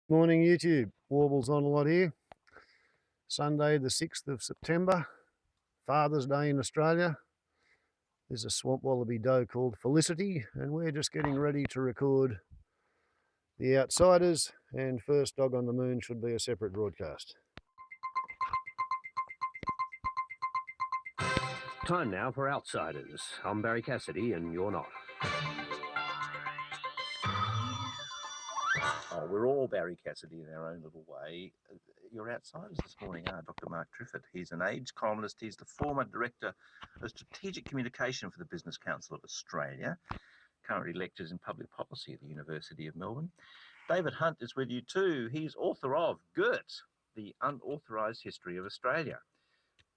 Morning YouTube, Warbles on a lot here. Sunday the 6th of September, Father's Day in Australia. There's a swamp wallaby doe called Felicity and we're just getting ready to record The Outsiders, and First Dog on the Moon should be a separate broadcast. Time now for Outsiders. I'm Barry Cassidy and you're not. Oh, we're all Barry Cassidy in our own little way. Your outsiders this morning are Dr. Mark Triffett. He's an age columnist. He's the former Director of Strategic Communication for the Business Council of Australia. Currently lectures in public policy at the University of Melbourne. David Hunt is with you too. He's author of Gert, The Unauthorised History of Australia.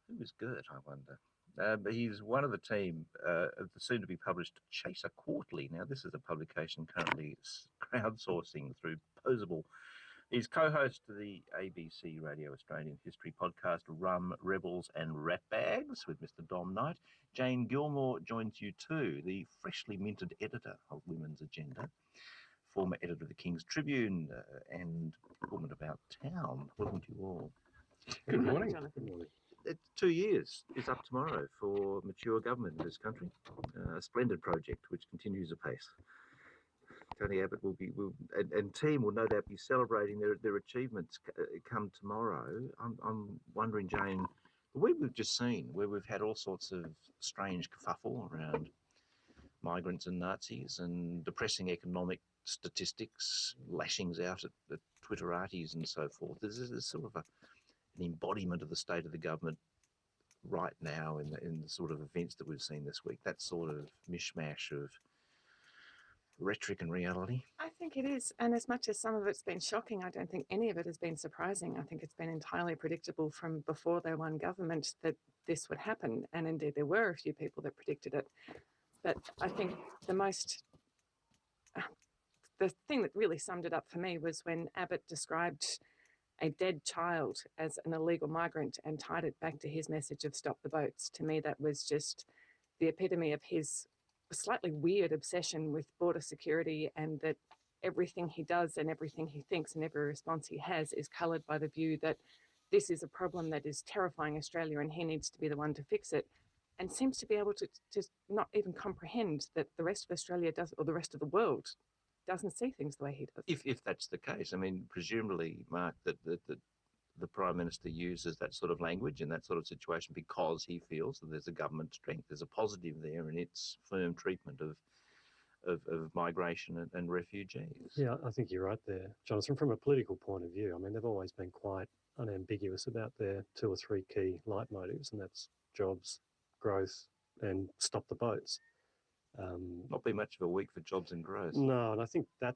Who is Gert, I wonder? But he's one of the team of the soon-to-be-published Chaser Quarterly. Now, this is a publication currently crowdsourcing through Posable. He's co-host to the ABC Radio Australian history podcast Rum, Rebels and Ratbags with Mr. Dom Knight. Jane Gilmore joins you too, the freshly minted editor of Women's Agenda, former editor of the King's Tribune and Woman About Town. Welcome to you all. Good morning, Jonathan. Good morning. 2 years is up tomorrow for mature government in this country. A splendid project which continues apace. Tony Abbott and team will no doubt be celebrating their achievements come tomorrow. I'm wondering, Jane, the week we've just seen, where we've had all sorts of strange kerfuffle around migrants and Nazis and depressing economic statistics, lashings out at Twitteratis and so forth. There's sort of an embodiment of the state of the government right now in the sort of events that we've seen this week, that sort of mishmash of rhetoric and reality. I think it is, and as much as some of it's been shocking, I don't think any of it has been surprising. I think it's been entirely predictable from before they won government that this would happen, and indeed there were a few people that predicted it. But I think the thing that really summed it up for me was when Abbott described a dead child as an illegal migrant and tied it back to his message of stop the boats. To me, that was just the epitome of his slightly weird obsession with border security, and that everything he does and everything he thinks and every response he has is coloured by the view that this is a problem that is terrifying Australia and he needs to be the one to fix it, and seems to be able to not even comprehend that the rest of Australia does, or the rest of the world doesn't see things the way he does. If that's the case, I mean, presumably, Mark, that the Prime Minister uses that sort of language in that sort of situation because he feels that there's a government strength, there's a positive there in its firm treatment of migration and refugees. Yeah, I think you're right there, Jonathan. From a political point of view, I mean, they've always been quite unambiguous about their 2 or 3 key leitmotifs, and that's jobs, growth, and stop the boats. Not been much of a week for jobs and growth. No, and I think that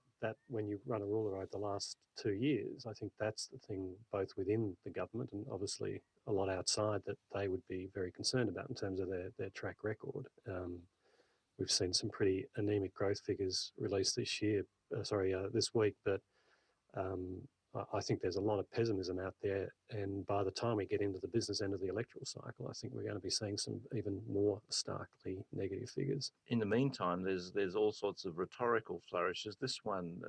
when you run a ruler over the last 2 years, I think that's the thing both within the government and obviously a lot outside that they would be very concerned about in terms of their track record. We've seen some pretty anemic growth figures released this week, but I think there's a lot of pessimism out there, and by the time we get into the business end of the electoral cycle, I think we're going to be seeing some even more starkly negative figures. In the meantime, there's all sorts of rhetorical flourishes. This one,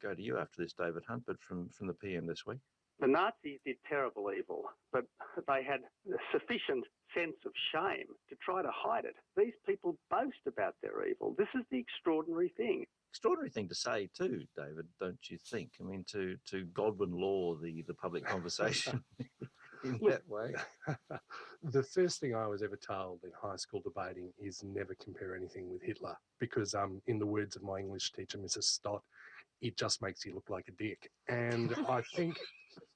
go to you after this, David Hunt, but from the PM this week. The Nazis did terrible evil, but they had a sufficient sense of shame to try to hide it. These people boast about their evil. This is the extraordinary thing. Extraordinary thing to say too, David, don't you think? I mean, to Godwin Law the public conversation in that way. The first thing I was ever told in high school debating is never compare anything with Hitler, because in the words of my English teacher, Mrs. Stott, it just makes you look like a dick. And I think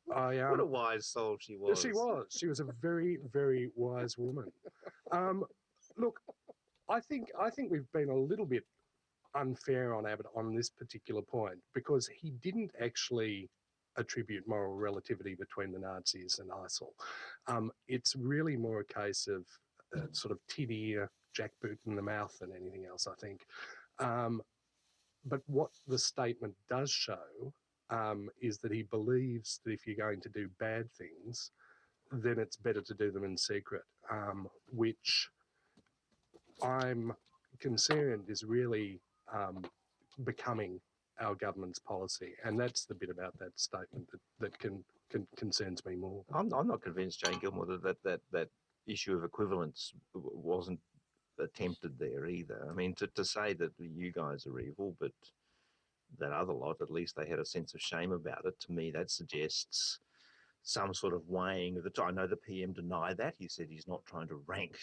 what a wise soul she was. She was. She was a very, very wise woman. Look, I think we've been a little bit unfair on Abbott on this particular point, because he didn't actually attribute moral relativity between the Nazis and ISIL. It's really more a case of sort of tin ear, jackboot in the mouth than anything else, I think. But what the statement does show is that he believes that if you're going to do bad things, then it's better to do them in secret, which I'm concerned is really becoming our government's policy, and that's the bit about that statement that concerns me more. I'm not convinced, Jane Gilmore, that issue of equivalence wasn't attempted there either. I mean, to say that you guys are evil, but that other lot, at least they had a sense of shame about it, to me that suggests some sort of weighing of the time. I know the PM denied that. He said he's not trying to rank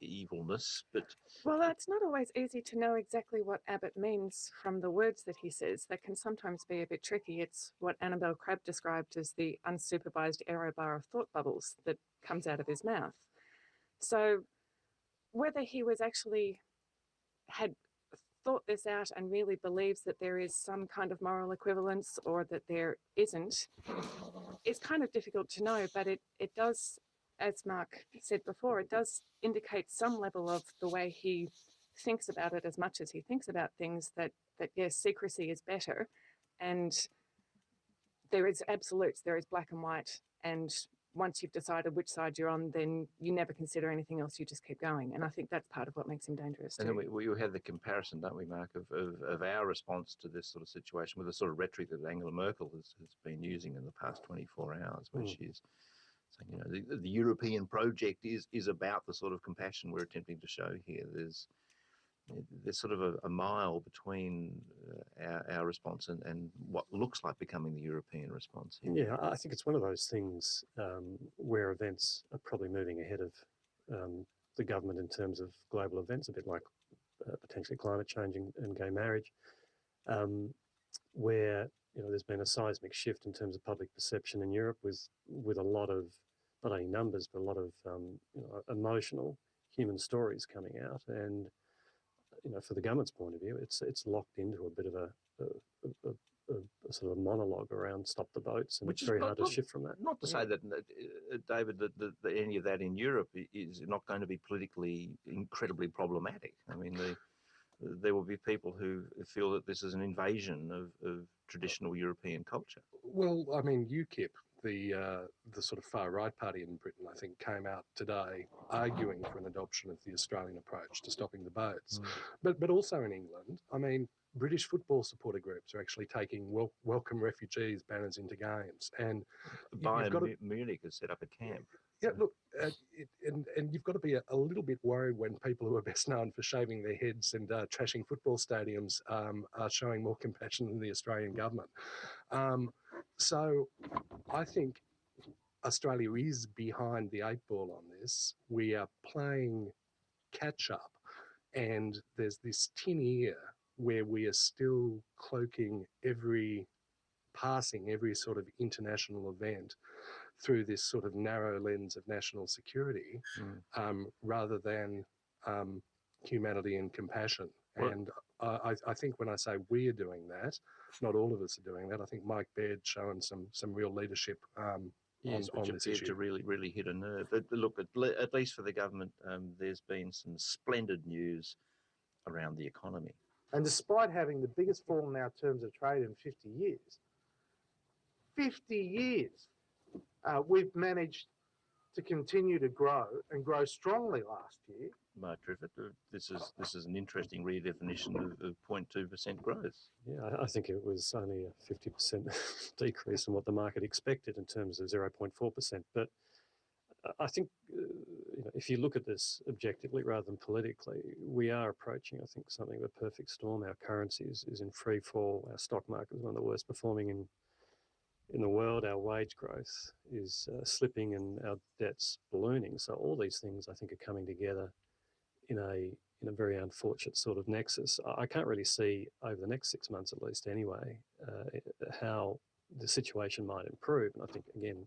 evilness, but... Well, it's not always easy to know exactly what Abbott means from the words that he says. They can sometimes be a bit tricky. It's what Annabelle Crabb described as the unsupervised aerobar of thought bubbles that comes out of his mouth. So whether he was actually had thought this out and really believes that there is some kind of moral equivalence or that there isn't is kind of difficult to know, but it does, as Mark said before, it does indicate some level of the way he thinks about it as much as he thinks about things, that yes, secrecy is better, and there is absolutes, there is black and white, and once you've decided which side you're on, then you never consider anything else, you just keep going. And I think that's part of what makes him dangerous too. And then we have the comparison, don't we, Mark, of our response to this sort of situation with the sort of rhetoric that Angela Merkel has been using in the past 24 hours, where she's saying, you know, the European project is about the sort of compassion we're attempting to show here. There's sort of a mile between our response and what looks like becoming the European response here. Yeah, I think it's one of those things where events are probably moving ahead of the government in terms of global events, a bit like potentially climate change and gay marriage, where there's been a seismic shift in terms of public perception in Europe with a lot of, not only numbers, but a lot of emotional human stories coming out. And for the government's point of view, it's locked into a bit of a sort of a monologue around stop the boats, and Which it's very hard to shift from that. Not to say that, David, that any of that in Europe is not going to be politically incredibly problematic. I mean, there will be people who feel that this is an invasion of traditional European culture. Well, I mean, UKIP, the sort of far right party in Britain, I think, came out today arguing for an adoption of the Australian approach to stopping the boats. But also in England, I mean, British football supporter groups are actually taking welcome refugees banners into games. And Bayern Munich has set up a camp. Yeah, look, and you've got to be a little bit worried when people who are best known for shaving their heads and trashing football stadiums are showing more compassion than the Australian government. So I think Australia is behind the 8 ball on this. We are playing catch up, and there's this tin ear where we are still cloaking every sort of international event through this sort of narrow lens of national security, rather than humanity and compassion. Well, and I think when I say we are doing that, not all of us are doing that. I think Mike Baird's showing some real leadership on this issue. To really hit a nerve. Look, at least for the government, there's been some splendid news around the economy. And despite having the biggest fall in our terms of trade in 50 years, we've managed to continue to grow and grow strongly last year. Mark Triffett, this is an interesting redefinition of 0.2% growth. Yeah, I think it was only a 50% decrease in what the market expected in terms of 0.4%. But I think if you look at this objectively rather than politically, we are approaching, I think, something of a perfect storm. Our currency is in free fall. Our stock market is one of the worst performing in the world. Our wage growth is slipping and our debt's ballooning. So all these things, I think, are coming together in a very unfortunate sort of nexus. I can't really see over the next 6 months, at least anyway, how the situation might improve. And I think, again,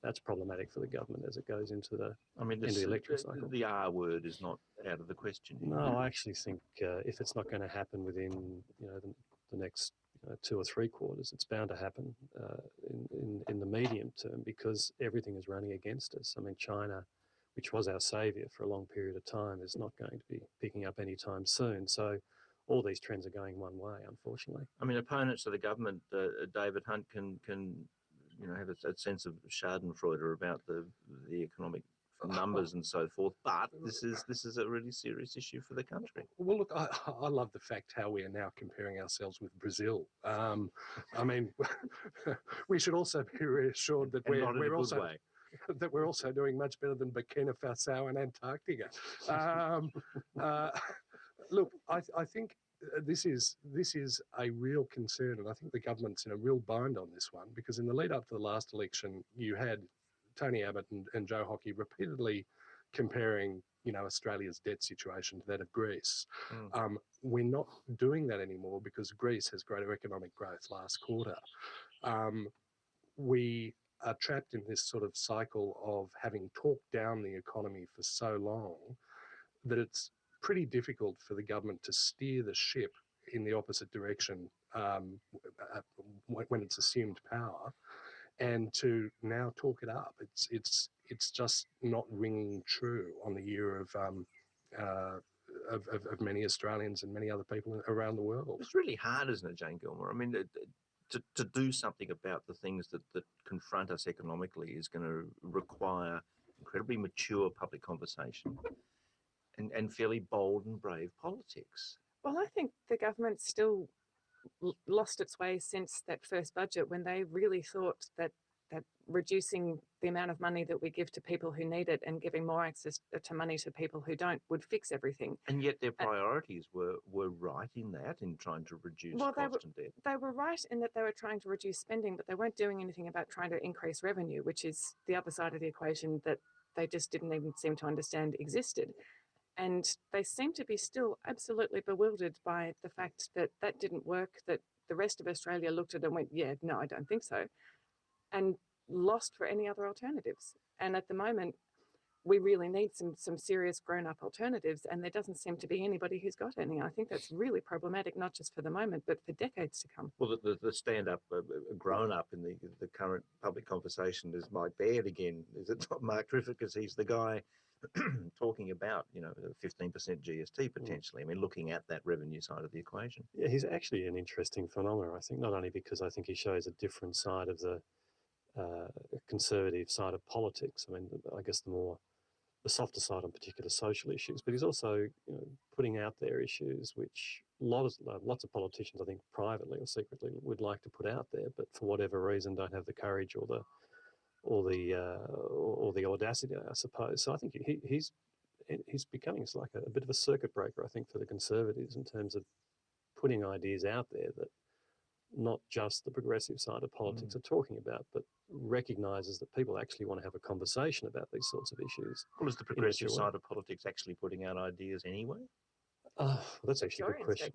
that's problematic for the government as it goes into the electoral cycle. The R word is not out of the question. No, I actually think if it's not going to happen within the next 2 or 3 quarters, it's bound to happen in the medium term, because everything is running against us. I mean, China, which was our saviour for a long period of time, is not going to be picking up anytime soon. So all these trends are going one way, unfortunately. I mean, opponents of the government, David Hunt, can have a sense of schadenfreude about the economic numbers and so forth. But this is a really serious issue for the country. Well, look, I love the fact how we are now comparing ourselves with Brazil. I mean, we should also be reassured that we're also way. that we're also doing much better than Burkina Faso and Antarctica. Look, I think this is a real concern, and I think the government's in a real bind on this one, because in the lead up to the last election, you had Tony Abbott and Joe Hockey repeatedly comparing, Australia's debt situation to that of Greece. We're not doing that anymore because Greece has greater economic growth last quarter. We are trapped in this sort of cycle of having talked down the economy for so long that it's pretty difficult for the government to steer the ship in the opposite direction when it's assumed power, and to now talk it up. It's just not ringing true on the ear of many Australians and many other people around the world. It's really hard, isn't it, Jane Gilmore? I mean, to do something about the things that confront us economically is going to require incredibly mature public conversation and fairly bold and brave politics. Well, I think the government still lost its way since that first budget, when they really thought that reducing the amount of money that we give to people who need it and giving more access to money to people who don't would fix everything. And yet their priorities were right in trying to reduce cost and debt. They were right in that they were trying to reduce spending, but they weren't doing anything about trying to increase revenue, which is the other side of the equation that they just didn't even seem to understand existed. And they seem to be still absolutely bewildered by the fact that that didn't work, that the rest of Australia looked at it and went, yeah, no, I don't think so, and lost for any other alternatives. And at the moment, we really need some serious grown-up alternatives, and there doesn't seem to be anybody who's got any. I think that's really problematic, not just for the moment, but for decades to come. Well, the stand-up, grown-up in the current public conversation is Mike Baird again. Is it not Mark Triffett? Because he's the guy talking about, 15% GST potentially. I mean, looking at that revenue side of the equation. Yeah, he's actually an interesting phenomenon, I think, not only because I think he shows a different side of the conservative side of politics. I mean, I guess the softer side on particular social issues, but he's also putting out there issues which lots of politicians, I think, privately or secretly would like to put out there, but for whatever reason don't have the courage or the audacity, I suppose. So I think he's becoming like a bit of a circuit breaker, I think, for the Conservatives in terms of putting ideas out there that not just the progressive side of politics are talking about, but recognises that people actually want to have a conversation about these sorts of issues. Well, is the progressive side of politics actually putting out ideas anyway? That's actually a good question.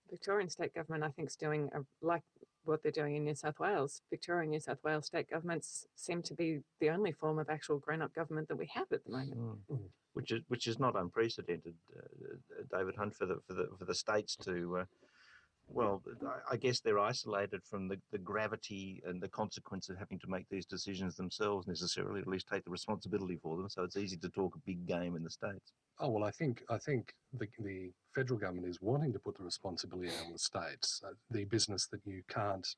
Victorian state government, I think, is doing like what they're doing in New South Wales. Victoria and New South Wales state governments seem to be the only form of actual grown-up government that we have at the moment. Which is not unprecedented, David Hunt, for the states to. Well, I guess they're isolated from the gravity and the consequence of having to make these decisions themselves necessarily, at least take the responsibility for them. So it's easy to talk a big game in the States. Oh, well, I think the federal government is wanting to put the responsibility on the states. The business that you can't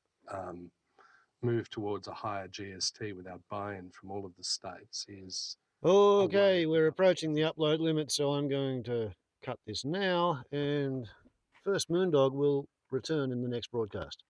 move towards a higher GST without buy-in from all of the states is... Okay, we're approaching the upload limit, so I'm going to cut this now, and First Moondog will return in the next broadcast.